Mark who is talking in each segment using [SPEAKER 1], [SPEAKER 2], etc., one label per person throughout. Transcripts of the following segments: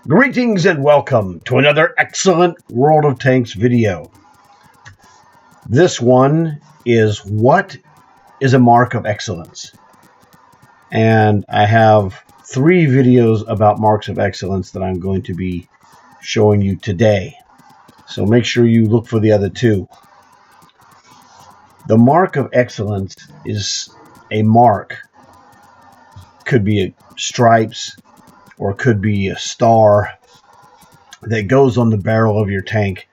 [SPEAKER 1] Greetings and welcome to another excellent World of Tanks video. This one is what is a mark of excellence? And I have 3 videos about marks of excellence that I'm going to be showing you today. So make sure you look for the other 2. The mark of excellence is a mark. Could be a stripes or could be a star that goes on the barrel of your tank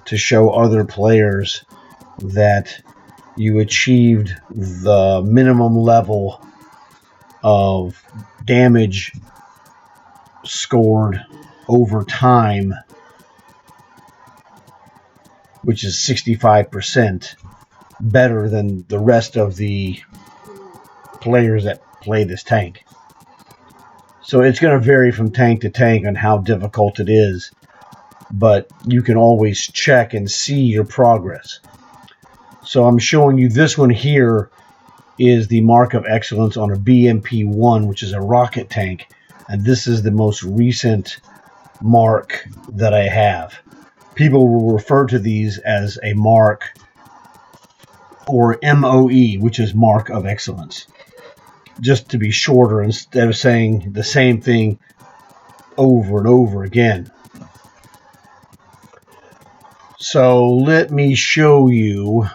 [SPEAKER 1] to show other players that you achieved the minimum level of damage scored over time, which is 65% better than the rest of the players that play this tank. So it's going to vary from tank to tank on how difficult it is, but you can always check and see your progress. So I'm showing you this one here is the mark of excellence on a BMP-1, which is a rocket tank, and this is the most recent mark that I have. People will refer to these as a mark or MoE, which is mark of excellence, just to be shorter instead of saying the same thing over and over again. So let me show you,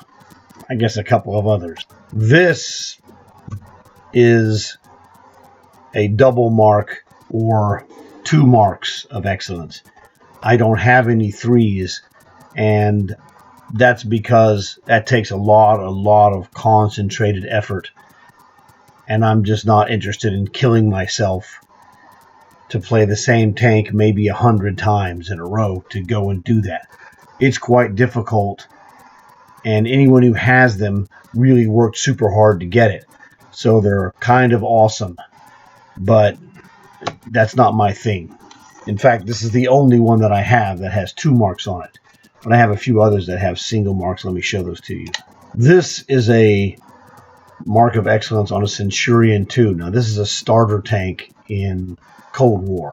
[SPEAKER 1] I guess, a couple of others. This is a double mark or 2 marks of excellence. I don't have any 3s, and that's because that takes a lot of concentrated effort. And I'm just not interested in killing myself to play the same tank maybe 100 times in a row to go and do that. It's quite difficult, and anyone who has them really worked super hard to get it. So they're kind of awesome, but that's not my thing. In fact, this is the only one that I have that has 2 marks on it. But I have a few others that have single marks. Let me show those to you. This is a mark of excellence on a Centurion 2. Now, this is a starter tank in Cold War.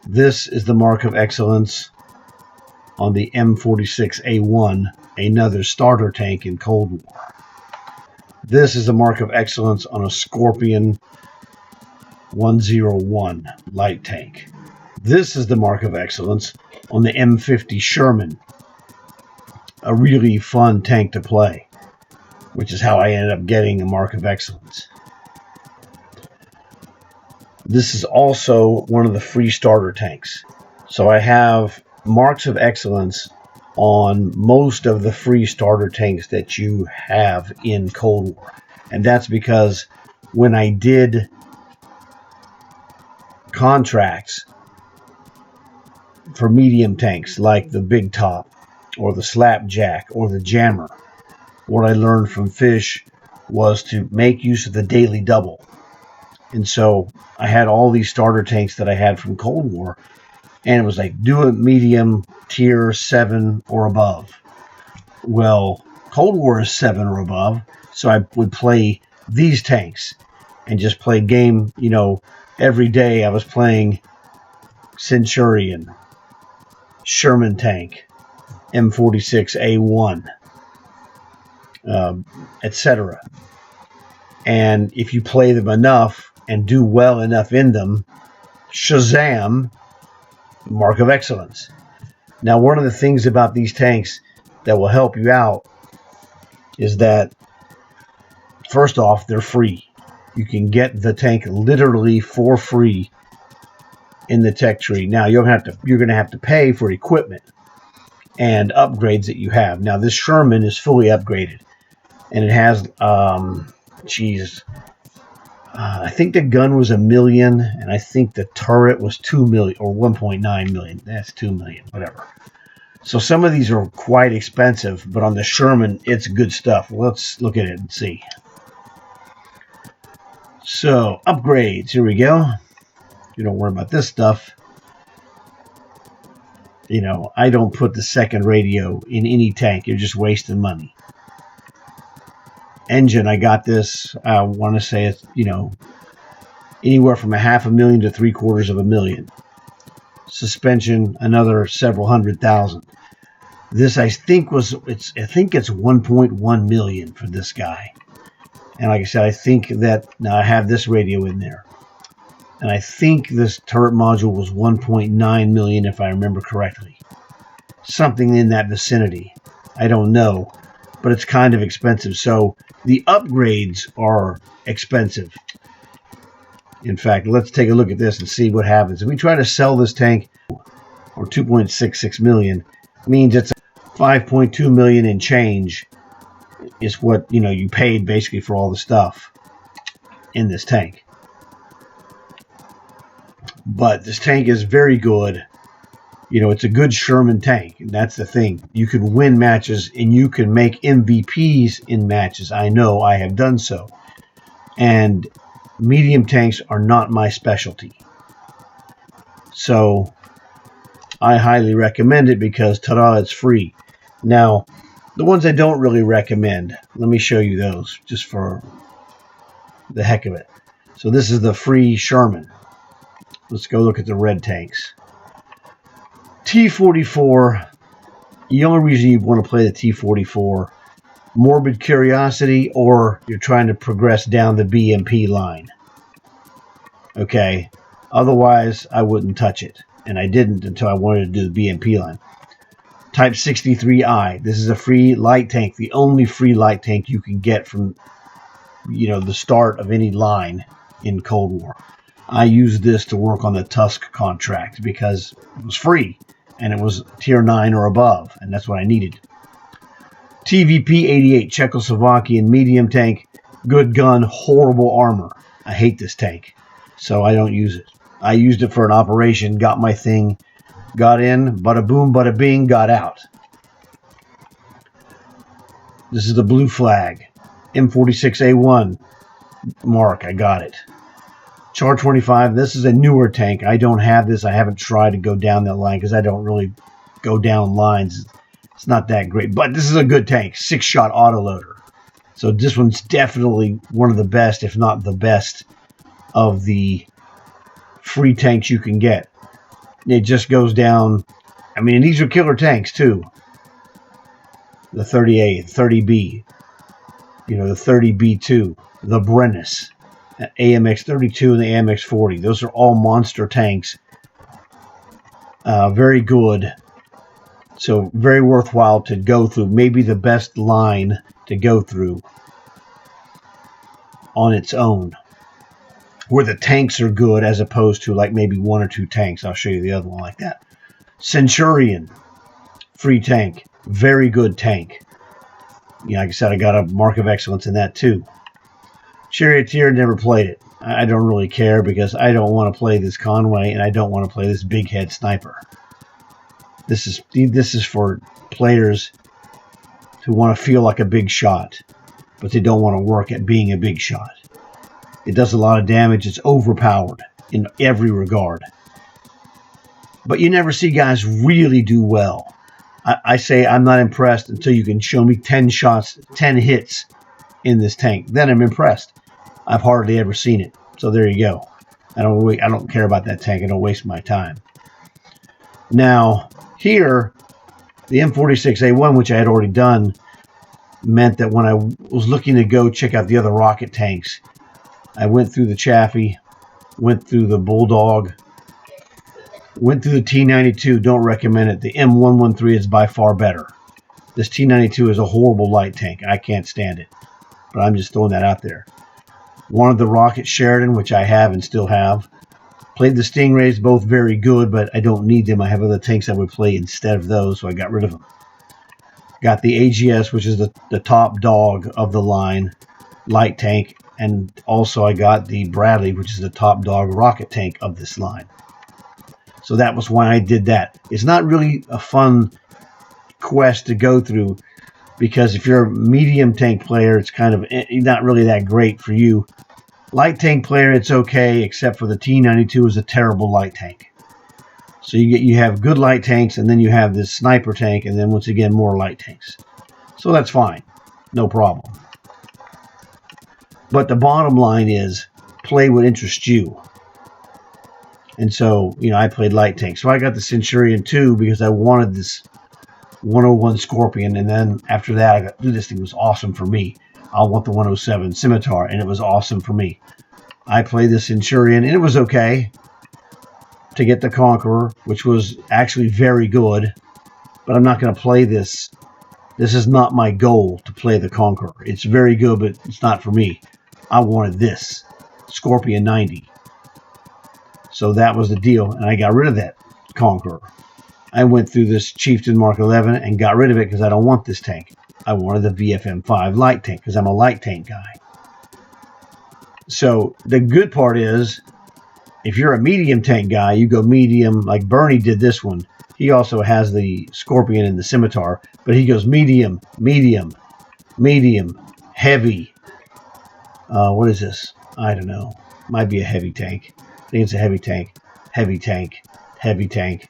[SPEAKER 1] This is the mark of excellence on the M46A1, another starter tank in Cold War. This is the mark of excellence on a Scorpion 101 light tank. This is the mark of excellence on the M50 Sherman, a really fun tank to play, which is how I ended up getting a mark of excellence. This is also one of the free starter tanks. So I have marks of excellence on most of the free starter tanks that you have in Cold War. And that's because when I did contracts for medium tanks like the Big Top or the Slapjack or the Jammer, what I learned from Fish was to make use of the daily double. And so I had all these starter tanks that I had from Cold War, and it was like, do it medium tier 7 or above. Well, Cold War is 7 or above, so I would play these tanks and just play game, every day I was playing Centurion, Sherman tank, M46A1, etc. And if you play them enough and do well enough in them, Shazam, mark of excellence. Now, one of the things about these tanks that will help you out is that, first off, they're free. You can get the tank literally for free in the tech tree. Now, you're going to have to pay for equipment and upgrades that you have. Now, this Sherman is fully upgraded, and it has, I think the gun was $1 million, and I think the turret was $2 million or $1.9 million. That's $2 million, whatever. So some of these are quite expensive, but on the Sherman, it's good stuff. Let's look at it and see. So upgrades, here we go. You don't worry about this stuff. I don't put the second radio in any tank. You're just wasting money. Engine, I got this, I want to say it's, anywhere from $500,000 to $750,000. Suspension, another several $100,000. This I think it's 1.1 million for this guy. And like I said, I think that now I have this radio in there. And I think this turret module was 1.9 million if I remember correctly. Something in that vicinity. I don't know, but it's kind of expensive. So the upgrades are expensive. In fact, let's take a look at this and see what happens. If we try to sell this tank for 2.66 million, it means it's 5.2 million in change is what, you paid basically for all the stuff in this tank. But this tank is very good. It's a good Sherman tank, and that's the thing. You can win matches, and you can make MVPs in matches. I know I have done so. And medium tanks are not my specialty. So I highly recommend it because, ta-da, it's free. Now, the ones I don't really recommend, let me show you those just for the heck of it. So this is the free Sherman. Let's go look at the red tanks. T-44, the only reason you want to play the T-44, morbid curiosity, or you're trying to progress down the BMP line. Okay, otherwise I wouldn't touch it, and I didn't until I wanted to do the BMP line. Type 63I, this is a free light tank, the only free light tank you can get from, the start of any line in Cold War. I used this to work on the Tusk contract because it was free, and it was tier 9 or above, and that's what I needed. TVP-88 Czechoslovakian medium tank, good gun, horrible armor. I hate this tank, so I don't use it. I used it for an operation, got my thing, got in, bada boom, bada bing, got out. This is the blue flag, M46A1 mark, I got it. Char 25, this is a newer tank. I don't have this. I haven't tried to go down that line because I don't really go down lines. It's not that great, but this is a good tank, 6-shot autoloader. So this one's definitely one of the best, if not the best, of the free tanks you can get. It just goes down. I mean, and these are killer tanks too. The 30A, 30B, the 30B2, the Brennus, AMX-32 and the AMX-40. Those are all monster tanks. Very good. So very worthwhile to go through. Maybe the best line to go through on its own. Where the tanks are good as opposed to like maybe 1 or 2 tanks. I'll show you the other one like that. Centurion. Free tank. Very good tank. Like I said, I got a mark of excellence in that too. Charioteer, never played it. I don't really care because I don't want to play this Conway and I don't want to play this big head sniper. This is for players who want to feel like a big shot, but they don't want to work at being a big shot. It does a lot of damage. It's overpowered in every regard. But you never see guys really do well. I say I'm not impressed until you can show me 10 shots, 10 hits in this tank. Then I'm impressed. I've hardly ever seen it. So there you go. I don't care about that tank. I don't waste my time. Now, here, the M46A1, which I had already done, meant that when I was looking to go check out the other rocket tanks, I went through the Chaffee, went through the Bulldog, went through the T92. Don't recommend it. The M113 is by far better. This T92 is a horrible light tank. I can't stand it. But I'm just throwing that out there. Wanted the Rocket Sheridan, which I have and still have. Played the Stingrays, both very good, but I don't need them. I have other tanks I would play instead of those, so I got rid of them. Got the AGS, which is the top dog of the line, light tank, and also I got the Bradley, which is the top dog rocket tank of this line. So that was why I did that. It's not really a fun quest to go through, because if you're a medium tank player, it's kind of not really that great for you. Light tank player, it's okay, except for the T92 is a terrible light tank. So you have good light tanks, and then you have this sniper tank, and then once again more light tanks. So that's fine, no problem. But the bottom line is, play what interests you. And so, I played light tank. So I got the Centurion 2 because I wanted this 101 Scorpion. And then after that, I got, dude, this thing was awesome for me. I want the 107 Scimitar, and it was awesome for me. I played the Centurion, and it was okay to get the Conqueror, which was actually very good. But I'm not going to play this. This is not my goal to play the Conqueror. It's very good, but it's not for me. I wanted this Scorpion 90. So that was the deal, and I got rid of that Conqueror. I went through this Chieftain Mark 11 and got rid of it because I don't want this tank. I wanted the VFM-5 light tank because I'm a light tank guy. So the good part is, if you're a medium tank guy, you go medium, like Bernie did this one. He also has the Scorpion and the Scimitar, but he goes medium, medium, medium, heavy. What is this? I don't know. Might be a heavy tank. I think it's a heavy tank, heavy tank, heavy tank,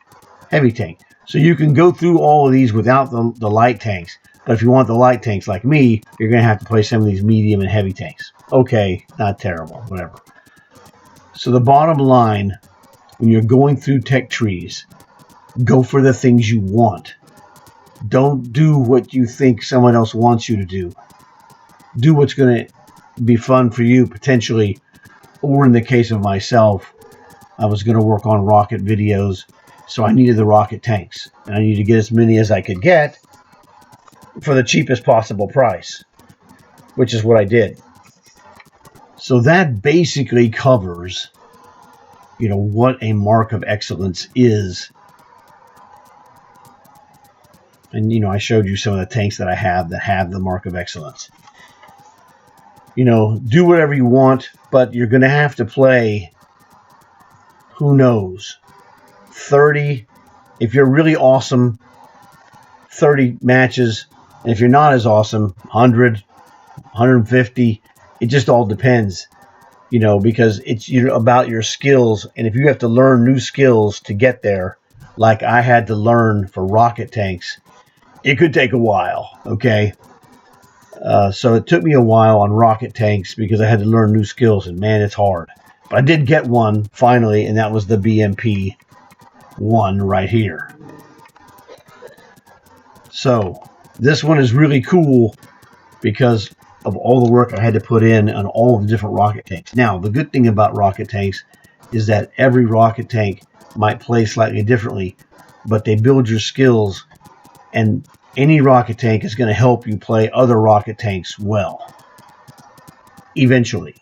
[SPEAKER 1] heavy tank. So you can go through all of these without the light tanks. But if you want the light tanks like me, you're going to have to play some of these medium and heavy tanks. Okay, not terrible, whatever. So the bottom line, when you're going through tech trees, go for the things you want. Don't do what you think someone else wants you to do. Do what's going to be fun for you, potentially. Or in the case of myself, I was going to work on rocket videos, so I needed the rocket tanks. And I needed to get as many as I could get for the cheapest possible price, which is what I did. So that basically covers, what a mark of excellence is. And, I showed you some of the tanks that I have that have the mark of excellence. Do whatever you want, but you're going to have to play, who knows, 30, if you're really awesome, 30 matches. And if you're not as awesome, 100, 150, it just all depends, because it's about your skills. And if you have to learn new skills to get there, like I had to learn for rocket tanks, it could take a while, okay? So it took me a while on rocket tanks because I had to learn new skills, and man, it's hard. But I did get one finally, and that was the BMP-1 right here. So this one is really cool because of all the work I had to put in on all of the different rocket tanks. Now, the good thing about rocket tanks is that every rocket tank might play slightly differently, but they build your skills, and any rocket tank is going to help you play other rocket tanks well. Eventually.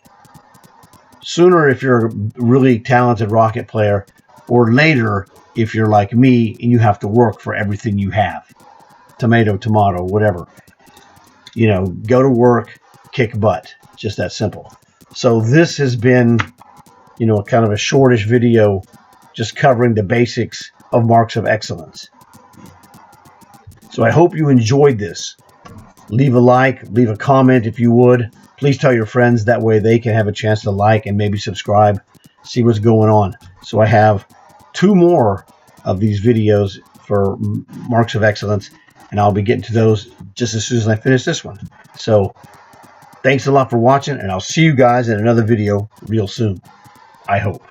[SPEAKER 1] Sooner if you're a really talented rocket player, or later if you're like me and you have to work for everything you have. Tomato, tomato, whatever. Go to work, kick butt. Just that simple. So this has been, kind of a shortish video just covering the basics of marks of excellence. So I hope you enjoyed this. Leave a like, leave a comment if you would. Please tell your friends, that way they can have a chance to like and maybe subscribe, see what's going on. So I have 2 more of these videos for marks of excellence, and I'll be getting to those just as soon as I finish this one. So thanks a lot for watching, and I'll see you guys in another video real soon, I hope.